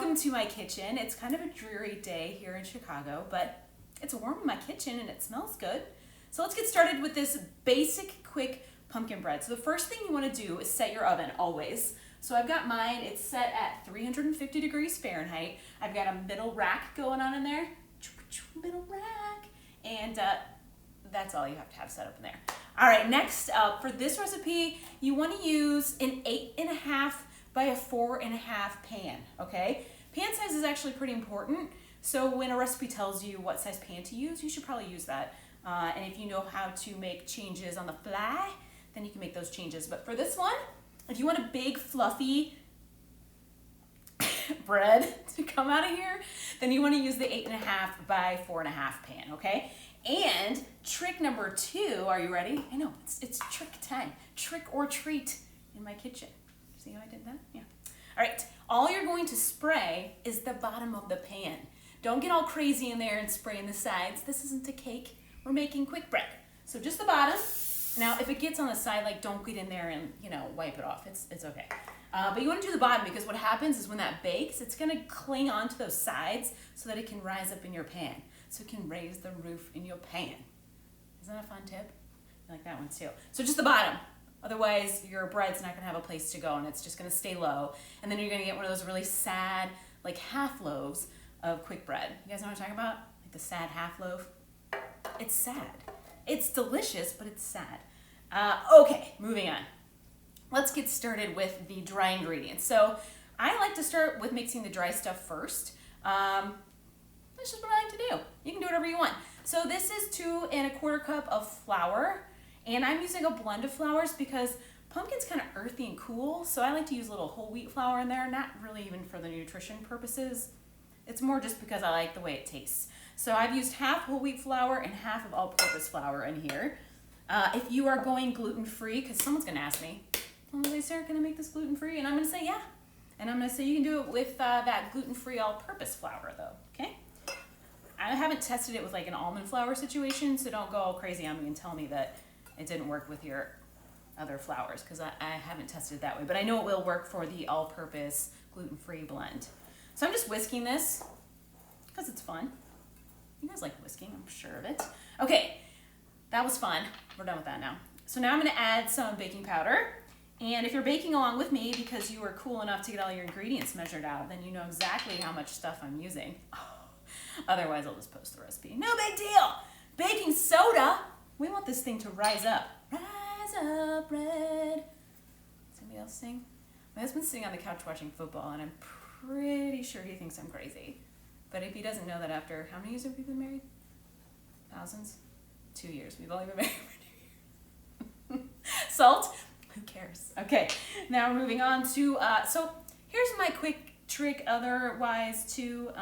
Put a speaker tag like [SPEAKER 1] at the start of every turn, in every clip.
[SPEAKER 1] Welcome to my kitchen. It's kind of a dreary day here in Chicago, but it's warm in my kitchen and it smells good. So let's get started with this basic, quick pumpkin bread. So the first thing you want to do is set your oven always. So I've got mine, it's set at 350 degrees Fahrenheit. I've got a middle rack going on in there. Middle rack. And that's all you have to have set up in there. All right, next up, for this recipe, you want to use an 8.5 by a 4.5 pan, okay? Pan size is actually pretty important. So when a recipe tells you what size pan to use, you should probably use that. And if you know how to make changes on the fly, then you can make those changes. But for this one, if you want a big, fluffy bread to come out of here, then you want to use the 8.5 by 4.5 pan, okay? And trick number 2, are you ready? I know, it's trick time. Trick or treat in my kitchen. See how I did that? Yeah. All right, all you're going to spray is the bottom of the pan. Don't get all crazy in there and spray in the sides. This isn't a cake. We're making quick bread. So just the bottom. Now, if it gets on the side, like, don't get in there and, wipe it off. It's okay. But you want to do the bottom because what happens is when that bakes, it's going to cling onto those sides so that it can rise up in your pan. So it can raise the roof in your pan. Isn't that a fun tip? I like that one too. So just the bottom. Otherwise, your bread's not going to have a place to go and it's just going to stay low. And then you're going to get one of those really sad, like half loaves of quick bread. You guys know what I'm talking about? Like the sad half loaf? It's sad. It's delicious, but it's sad. Okay, moving on. Let's get started with the dry ingredients. So I like to start with mixing the dry stuff first. That's just what I like to do. You can do whatever you want. So this is 2 1/4 cup of flour. And I'm using a blend of flours because pumpkin's kind of earthy and cool, so I like to use a little whole wheat flour in there, not really even for the nutrition purposes. It's more just because I like the way it tastes. So I've used half whole wheat flour and half of all-purpose flour in here. If you are going gluten-free, because someone's going to ask me, Sarah, can I make this gluten-free? And I'm going to say yeah. And I'm going to say you can do it with that gluten-free all-purpose flour, though, okay? I haven't tested it with like an almond flour situation, so don't go all crazy on me and tell me that it didn't work with your other flours because I haven't tested it that way. But I know it will work for the all-purpose gluten-free blend. So I'm just whisking this because it's fun. You guys like whisking, I'm sure of it. Okay, that was fun. We're done with that now. So now I'm going to add some baking powder. And if you're baking along with me because you were cool enough to get all your ingredients measured out, then you know exactly how much stuff I'm using. Otherwise, I'll just post the recipe. No big deal. Baking soda. We want this thing to rise up. Rise up, red. Does anybody else sing? My husband's sitting on the couch watching football, and I'm pretty sure he thinks I'm crazy. But if he doesn't know that after, how many years have we been married? Thousands? 2 years. We've only been married for 2 years. Salt? Who cares? Okay, now we're moving on to, so here's my quick trick otherwise too.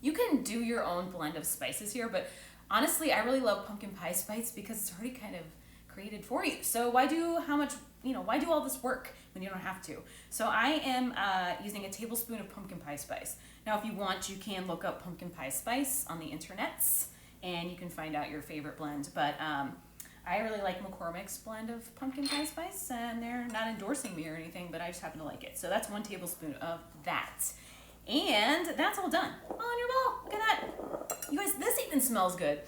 [SPEAKER 1] You can do your own blend of spices here, but honestly, I really love pumpkin pie spice because it's already kind of created for you. So why do all this work when you don't have to? So I am using a tablespoon of pumpkin pie spice. Now, if you want, you can look up pumpkin pie spice on the internets and you can find out your favorite blend. But I really like McCormick's blend of pumpkin pie spice, and they're not endorsing me or anything, but I just happen to like it. So that's 1 tablespoon of that. And that's all done. All in your bowl. Look at that. You guys, this even smells good.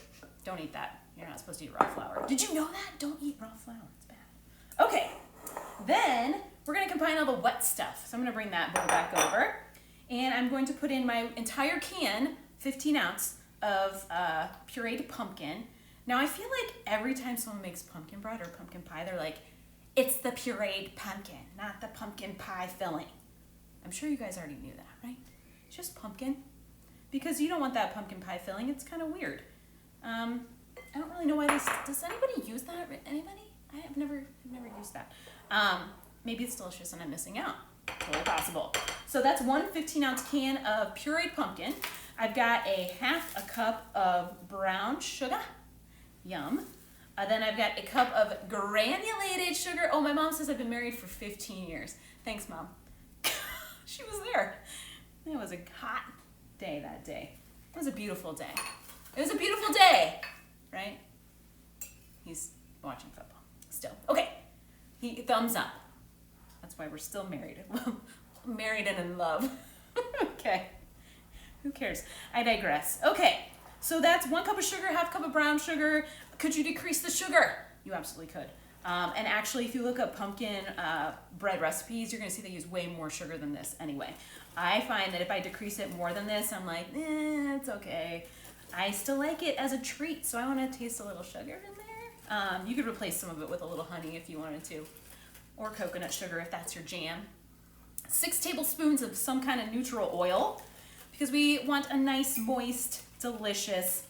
[SPEAKER 1] Don't eat that. You're not supposed to eat raw flour. Did you know that? Don't eat raw flour. It's bad. Okay. Then we're going to combine all the wet stuff. So I'm going to bring that bowl back over. And I'm going to put in my entire can, 15 ounce, of pureed pumpkin. Now, I feel like every time someone makes pumpkin bread or pumpkin pie, they're like, it's the pureed pumpkin, not the pumpkin pie filling. I'm sure you guys already knew that, right? It's just pumpkin. Because you don't want that pumpkin pie filling. It's kind of weird. I don't really know why does anybody use that? Anybody? I've never used that. Maybe it's delicious and I'm missing out. Totally possible. So that's 1 15-ounce can of pureed pumpkin. I've got a 1/2 cup of brown sugar. Yum. Then I've got a cup of granulated sugar. Oh, my mom says I've been married for 15 years. Thanks, Mom. She was there. It was a hot day that day. It was a beautiful day. It was a beautiful day, right? He's watching football still. Okay, thumbs up. That's why we're still married. Married and in love. Okay. Who cares? I digress. Okay. So that's 1 cup of sugar, half cup of brown sugar. Could you decrease the sugar? You absolutely could. And actually, if you look up pumpkin bread recipes, you're going to see they use way more sugar than this anyway. I find that if I decrease it more than this, I'm like, it's okay. I still like it as a treat, so I want to taste a little sugar in there. You could replace some of it with a little honey if you wanted to, or coconut sugar if that's your jam. 6 tablespoons of some kind of neutral oil, because we want a nice, moist, delicious,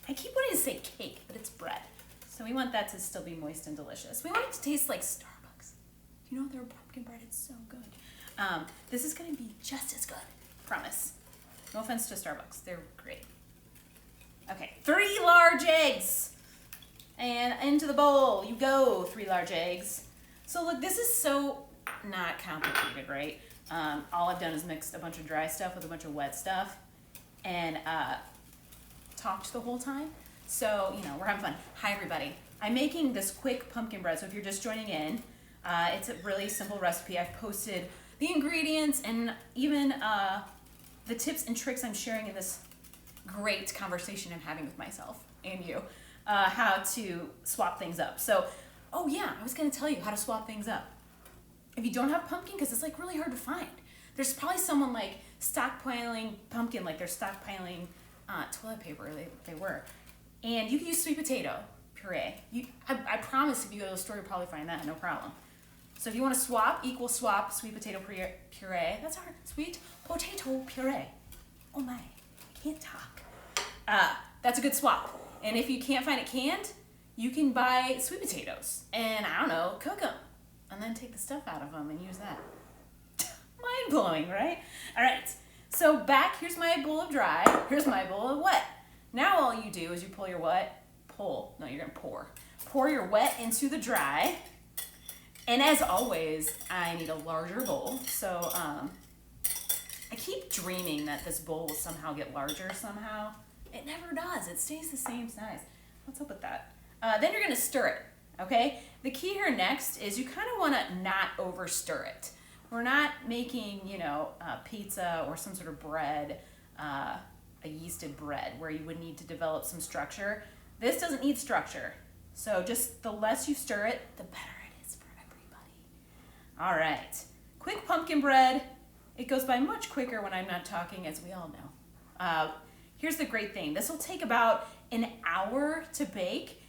[SPEAKER 1] I keep wanting to say cake, but it's bread. So we want that to still be moist and delicious. We want it to taste like Starbucks. You know, their pumpkin bread, it's so good. This is gonna be just as good, promise. No offense to Starbucks, they're great. Okay, 3 large eggs. And into the bowl you go, 3 large eggs. So look, this is so not complicated, right? All I've done is mixed a bunch of dry stuff with a bunch of wet stuff and talked the whole time. So, you know, we're having fun. Hi, everybody. I'm making this quick pumpkin bread. So if you're just joining in, it's a really simple recipe. I've posted the ingredients and even the tips and tricks I'm sharing in this great conversation I'm having with myself and you, how to swap things up. So, oh yeah, I was going to tell you how to swap things up. If you don't have pumpkin, because it's like really hard to find, there's probably someone like stockpiling pumpkin, like they're stockpiling toilet paper, they were. And you can use sweet potato puree. I promise if you go to the store, you'll probably find that, no problem. So if you want to swap, equal swap sweet potato puree. That's hard. Sweet potato puree. Oh my, I can't talk. That's a good swap. And if you can't find it canned, you can buy sweet potatoes and, I don't know, cook them. And then take the stuff out of them and use that. Mind blowing, right? All right, so back, here's my bowl of dry, here's my bowl of wet. Now all you do is you pull your wet, you're gonna pour. Pour your wet into the dry. And as always, I need a larger bowl. So I keep dreaming that this bowl will somehow get larger somehow. It never does, it stays the same size. What's up with that? Then you're gonna stir it. Okay, the key here next is you kind of want to not over stir it. We're not making, you know, pizza or some sort of bread, a yeasted bread where you would need to develop some structure. This doesn't need structure. So just the less you stir it, the better it is for everybody. All right, quick pumpkin bread. It goes by much quicker when I'm not talking, as we all know. Here's the great thing. This will take about an hour to bake.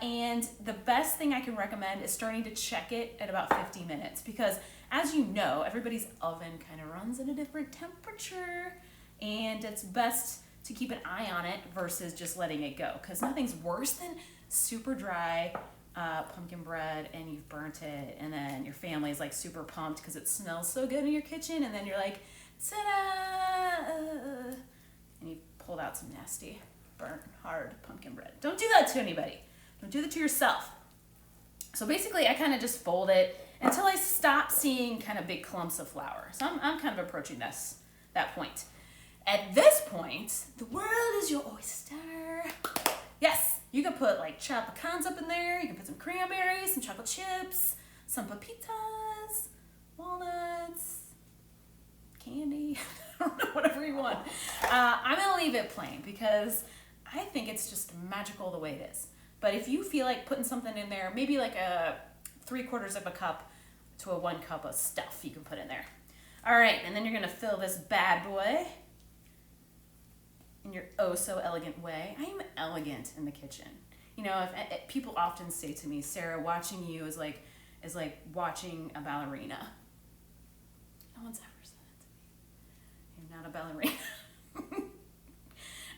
[SPEAKER 1] And the best thing I can recommend is starting to check it at about 50 minutes because, as you know, everybody's oven kind of runs at a different temperature and it's best to keep an eye on it versus just letting it go because nothing's worse than super dry pumpkin bread and you've burnt it and then your family's like super pumped because it smells so good in your kitchen and then you're like, ta-da! And you pulled out some nasty burnt, hard pumpkin bread. Don't do that to anybody. Don't do that to yourself. So basically, I kind of just fold it until I stop seeing kind of big clumps of flour. So I'm kind of approaching that point. At this point, the world is your oyster. Yes, you can put like chopped pecans up in there. You can put some cranberries, some chocolate chips, some pepitas, walnuts, candy, I don't know, whatever you want. I'm gonna leave it plain because I think it's just magical the way it is. But if you feel like putting something in there, maybe like a 3/4 of a cup to a 1 cup of stuff you can put in there. All right, and then you're gonna fill this bad boy in your oh so elegant way. I am elegant in the kitchen. You know, if people often say to me, Sarah, watching you is like watching a ballerina. No one's ever said it to me. You're not a ballerina.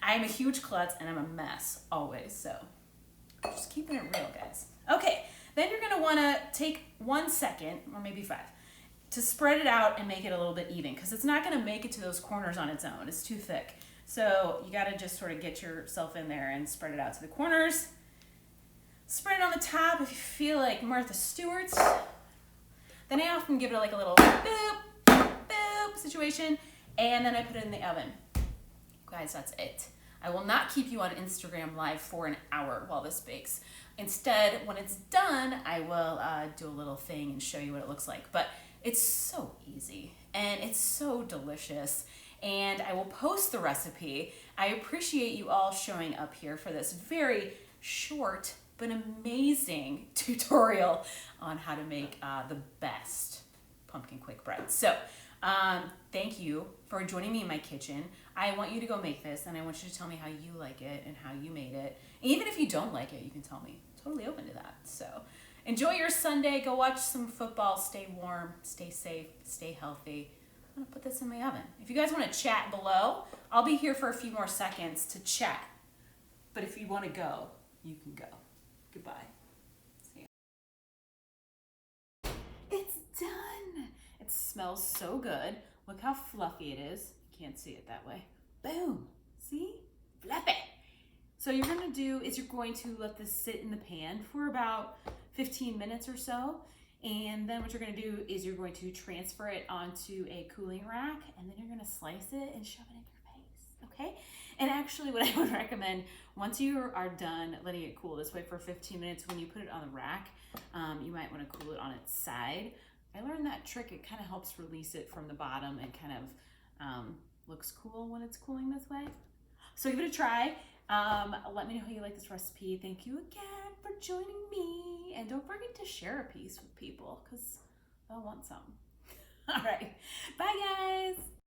[SPEAKER 1] I am a huge klutz and I'm a mess always, so just keeping it real, guys. Okay, then you're gonna wanna take 1 second, or maybe 5, to spread it out and make it a little bit even, because it's not gonna make it to those corners on its own. It's too thick. So you gotta just sort of get yourself in there and spread it out to the corners. Spread it on the top if you feel like Martha Stewart. Then I often give it like a little boop, boop situation, and then I put it in the oven. Guys, that's it. I will not keep you on Instagram Live for an hour while this bakes. Instead, when it's done, I will do a little thing and show you what it looks like. But it's so easy. and it's so delicious. And I will post the recipe. I appreciate you all showing up here for this very short but amazing tutorial on how to make the best pumpkin quick bread. So thank you for joining me in my kitchen. I want you to go make this, and I want you to tell me how you like it and how you made it. And even if you don't like it, you can tell me. I'm totally open to that. So enjoy your Sunday. Go watch some football. Stay warm, stay safe, stay healthy. I'm gonna put this in my oven. If you guys want to chat below, I'll be here for a few more seconds to chat. But if you want to go, you can go. Goodbye. See ya. It's done. It smells so good. Look how fluffy it is. You can't see it that way. Boom. See? Fluffy. So you're gonna do is you're going to let this sit in the pan for about 15 minutes or so. And then what you're gonna do is you're going to transfer it onto a cooling rack, and then you're gonna slice it and shove it in your face, okay? And actually what I would recommend, once you are done letting it cool this way for 15 minutes, when you put it on the rack, you might wanna cool it on its side. I learned that trick. It kind of helps release it from the bottom and kind of looks cool when it's cooling this way. So give it a try. Let me know how you like this recipe. Thank you again for joining me. And don't forget to share a piece with people because they'll want some. All right. Bye, guys.